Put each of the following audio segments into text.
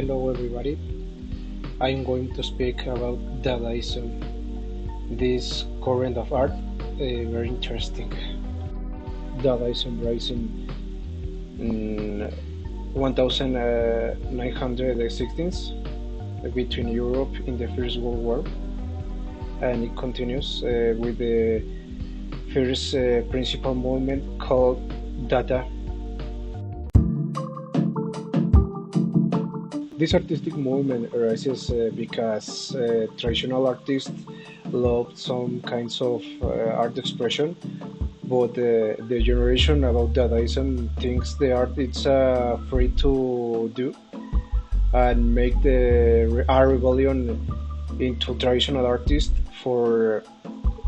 Hello everybody, I'm going to speak about Dadaism, this current of art, very interesting. Dadaism rising in 1916 between Europe in the First World War, and it continues with the first principal movement called Dada. This artistic movement arises because traditional artists loved some kinds of art expression, but the generation about Dadaism thinks the art is free to do and make the art rebellion into traditional artists for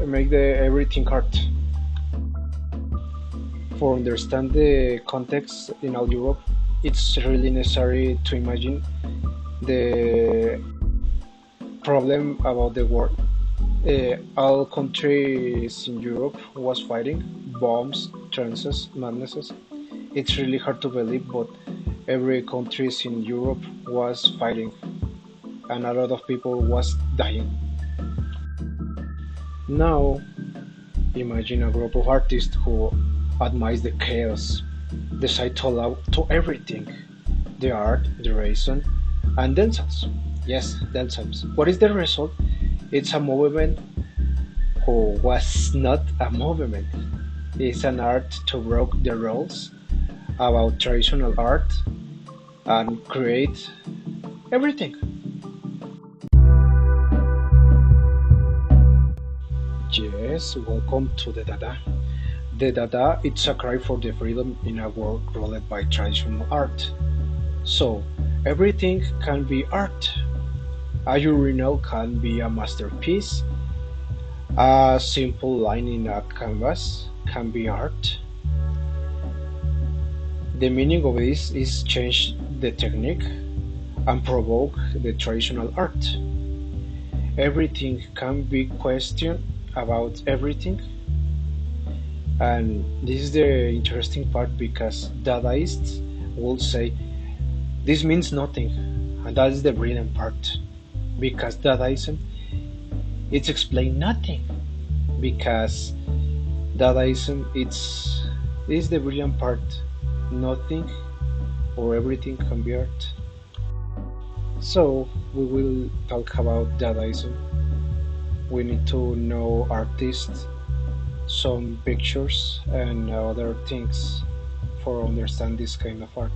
make the everything art. For understand the context in all Europe, it's really necessary to imagine the problem about the war. All countries in Europe was fighting bombs, trances, madnesses. It's really hard to believe, but every countries in Europe was fighting, and a lot of people was dying. Now, imagine a group of artists who admires the chaos, decide to allow to everything, the art, the reason, and themselves. Yes, themselves. What is the result? It's a movement who was not a movement. It's an art to break the rules about traditional art and create everything. Yes, welcome to the Dada. The Dada it's a cry for the freedom in a world ruled by traditional art. So everything can be art. A urinal can be a masterpiece. A simple line in a canvas can be art. The meaning of this is change the technique and provoke the traditional art. Everything can be questioned about everything. And this is the interesting part because Dadaists will say this means nothing, and that is the brilliant part because Dadaism it's explain nothing because Dadaism it's is the brilliant part. Nothing or everything can be art. So we will talk about Dadaism. We need to know artists, some pictures and other things for understand this kind of art.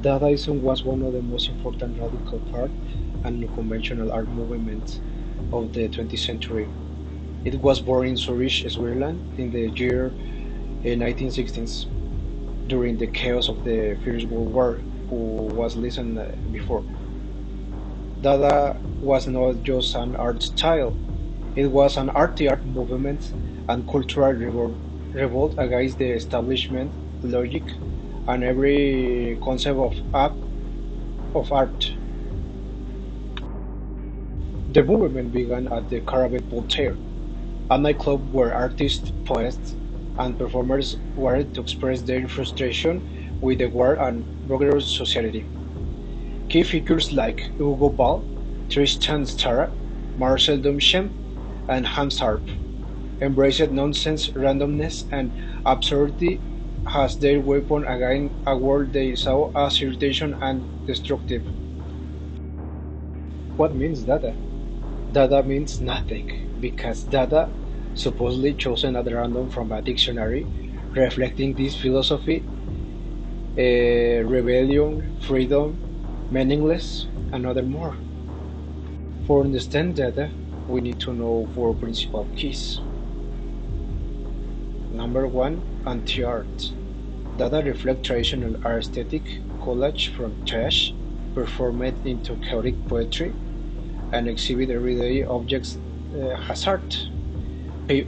Dadaism was one of the most important radical part and unconventional art movements of the 20th century. It was born in Zurich, Switzerland in the year 1916s during the chaos of the First World War, who was listened before. Dada was not just an art style, it was an art movement and cultural revolt against the establishment, logic, and every concept of art. The movement began at the Cabaret Voltaire, a nightclub where artists, poets, and performers wanted to express their frustration with the war and bourgeois society. Key figures like Hugo Ball, Tristan Tzara, Marcel Duchamp, and Hans Arp embraced nonsense, randomness, and absurdity as their weapon against a world they saw as irritation and destructive. What means Dada? Dada means nothing, because Dada, supposedly chosen at random from a dictionary, reflecting this philosophy, rebellion, freedom, meaningless, and other more. For understand Dada, we need to know four principal keys. Number one, anti-art. Dada reflects traditional art aesthetic, collage from trash, performed into chaotic poetry, and exhibit everyday objects as art.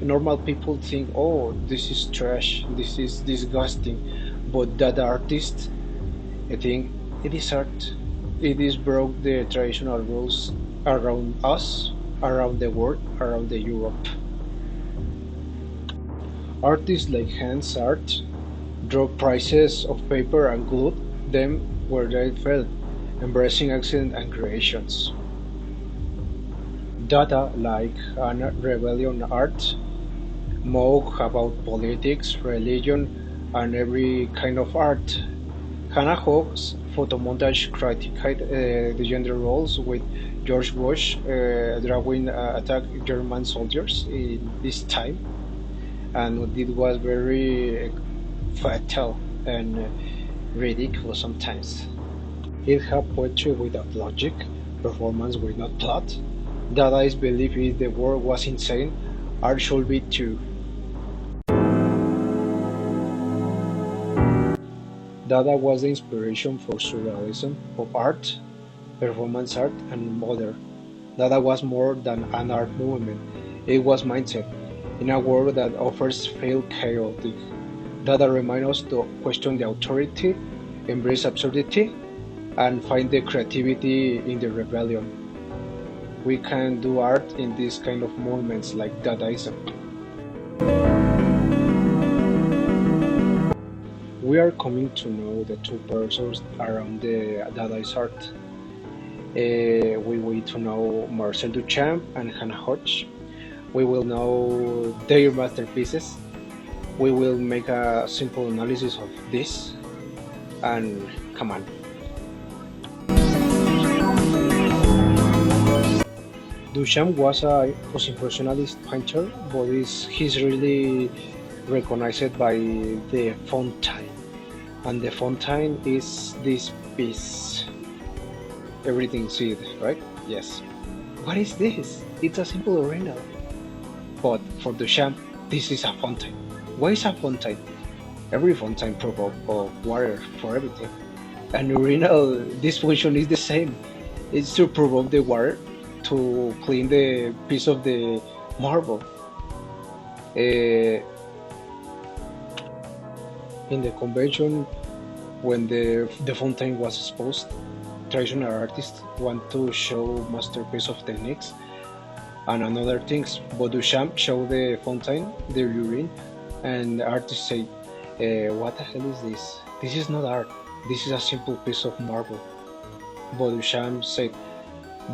Normal people think, oh, this is trash, this is disgusting, but Dada artists, I think it is art. It is broke the traditional rules around us, around the world, around the Europe. Artists like Hans Art drove prices of paper and glued them where they fell, embracing accident and creations. Dada, like an rebellion art, mock about politics, religion, and every kind of art. Hannah Hobbs' photomontage criticized the gender roles, with George Bush drawing attack German soldiers in this time, and it was very fatal and ridiculous sometimes. It had poetry without logic, performance without plot. Dadai's belief if the world was insane, art should be too. Dada was the inspiration for surrealism, pop art, performance art, and modern. Dada was more than an art movement, it was mindset. In a world that offers feel chaotic, Dada reminds us to question the authority, embrace absurdity, and find the creativity in the rebellion. We can do art in these kind of movements like Dadaism. We are coming to know the two persons around the Dadaist art. We will to know Marcel Duchamp and Hannah Hodge. We will know their masterpieces. We will make a simple analysis of this. And come on. Duchamp was a post-impressionist painter, but he's really recognized by the fountain. And the fountain is this piece. Everything see it, right? Yes. What is this? It's a simple urinal. But for Duchamp, this is a fountain. Why is a fountain? Every fountain provokes water for everything. An urinal, this function is the same. It's to provoke the water to clean the piece of the marble. Uh, in the convention, when the fountain was exposed, traditional artists want to show masterpiece of techniques and another things. But Duchamp showed the fountain, the urine, and the artists say, "What the hell is this? This is not art. This is a simple piece of marble." But Duchamp said,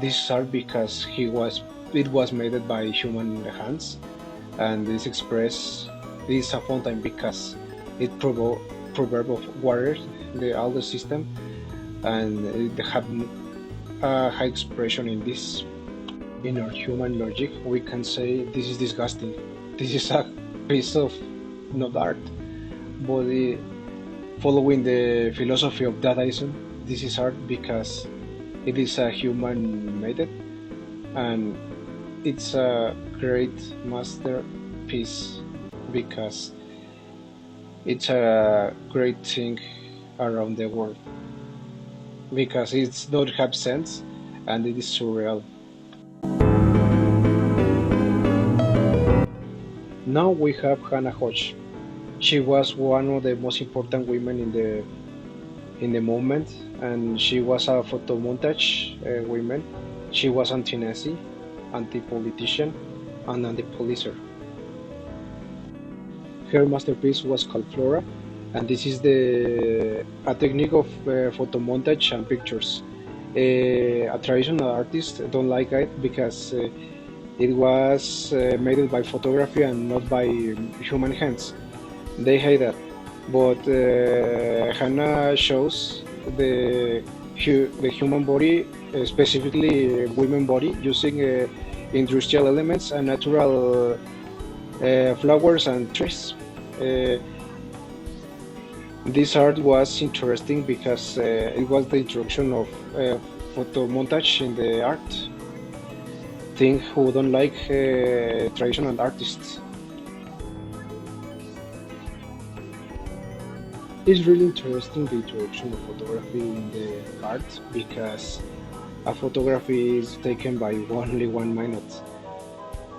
"This is art because it was made by human hands, and this is a fountain because it proverb of water the older system, and it have a high expression in this. In our human logic, we can say this is disgusting. This is a piece of not art, but following the philosophy of Dadaism, this is art because it is a human made it, and it's a great masterpiece because it's a great thing around the world because it don't have sense and it is surreal. Now we have Hannah Hodge. She was one of the most important women in the moment, and she was a photomontage woman. She was anti-Nazi, anti-politician, and anti-policer. Her masterpiece was called Flora, and this is a technique of photomontage and pictures. A traditional artist don't like it because it was made by photography and not by human hands. They hate that, but Hannah shows the human body, specifically women body, using industrial elements and natural flowers and trees. Uh, this art was interesting because it was the introduction of photo montage in the art. Thing who don't like traditional artists. It's really interesting the introduction of photography in the art because a photography is taken by only 1 minute.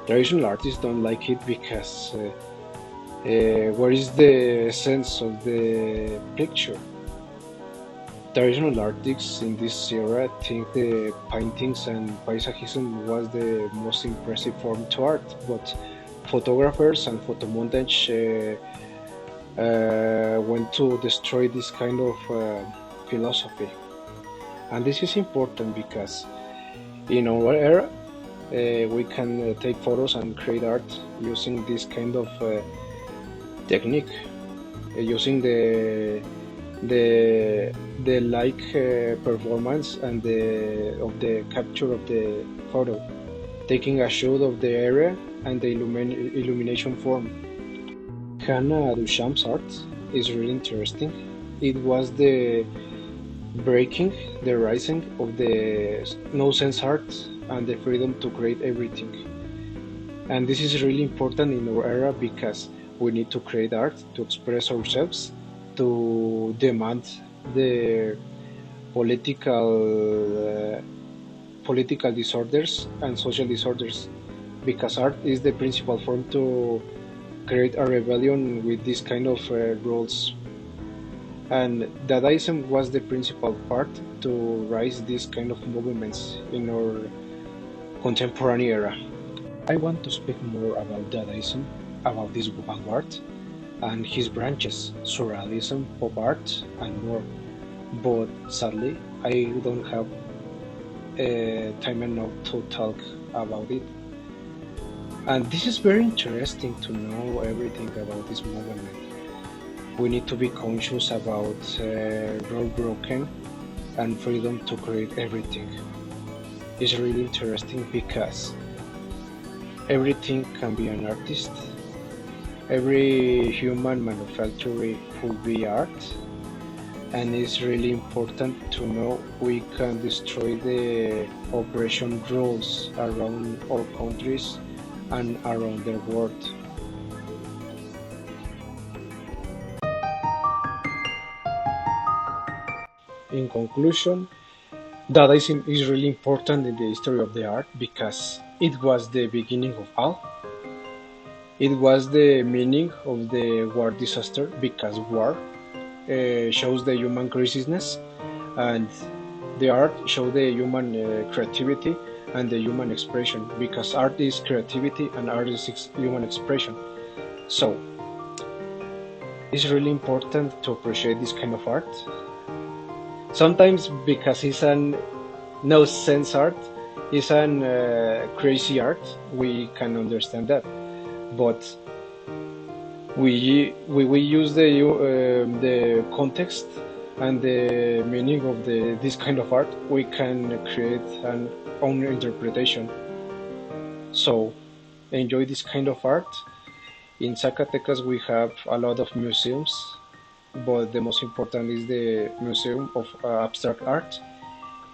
Traditional artists don't like it because where is the sense of the picture? Traditional artists in this era think the paintings and paisagism was the most impressive form to art, but photographers and photomontage want to destroy this kind of philosophy. And this is important because in our era, we can take photos and create art using this kind of technique, using the like performance and the of the capture of the photo, taking a shot of the area and the illumination form. Hannah Duchamp's art is really interesting. It was the breaking, the rising of the no-sense art and the freedom to create everything. And this is really important in our era because we need to create art to express ourselves, to demand the political political disorders and social disorders, because art is the principal form to create a rebellion with this kind of rules. And Dadaism was the principal part to rise these kind of movements in our contemporary era. I want to speak more about Dadaism, about this vanguard and his branches, surrealism, pop art, and more. But sadly, I don't have time enough to talk about it. And this is very interesting to know everything about this movement. We need to be conscious about rule broken and freedom to create everything. It's really interesting because everything can be an artist. Every human manufacturing could be art, and it's really important to know we can destroy the oppression rules around our countries and around the world. In conclusion, Dadaism is really important in the history of the art because it was the beginning of all. It was the meaning of the war disaster because war shows the human consciousness, and the art shows the human creativity and the human expression, because art is creativity and art is human expression. So it's really important to appreciate this kind of art. Sometimes because it's an no sense art, it's an crazy art, we can understand that. But we use the context and the meaning of this kind of art. We can create an own interpretation. So enjoy this kind of art. In Zacatecas we have a lot of museums, but the most important is the Museum of Abstract Art.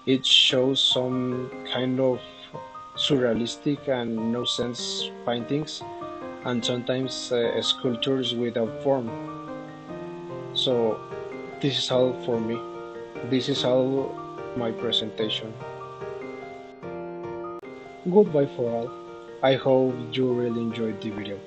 It shows some kind of surrealistic and no-sense paintings, and sometimes sculptures without form. So this is all for me. This is all my presentation. Goodbye for all. I hope you really enjoyed the video.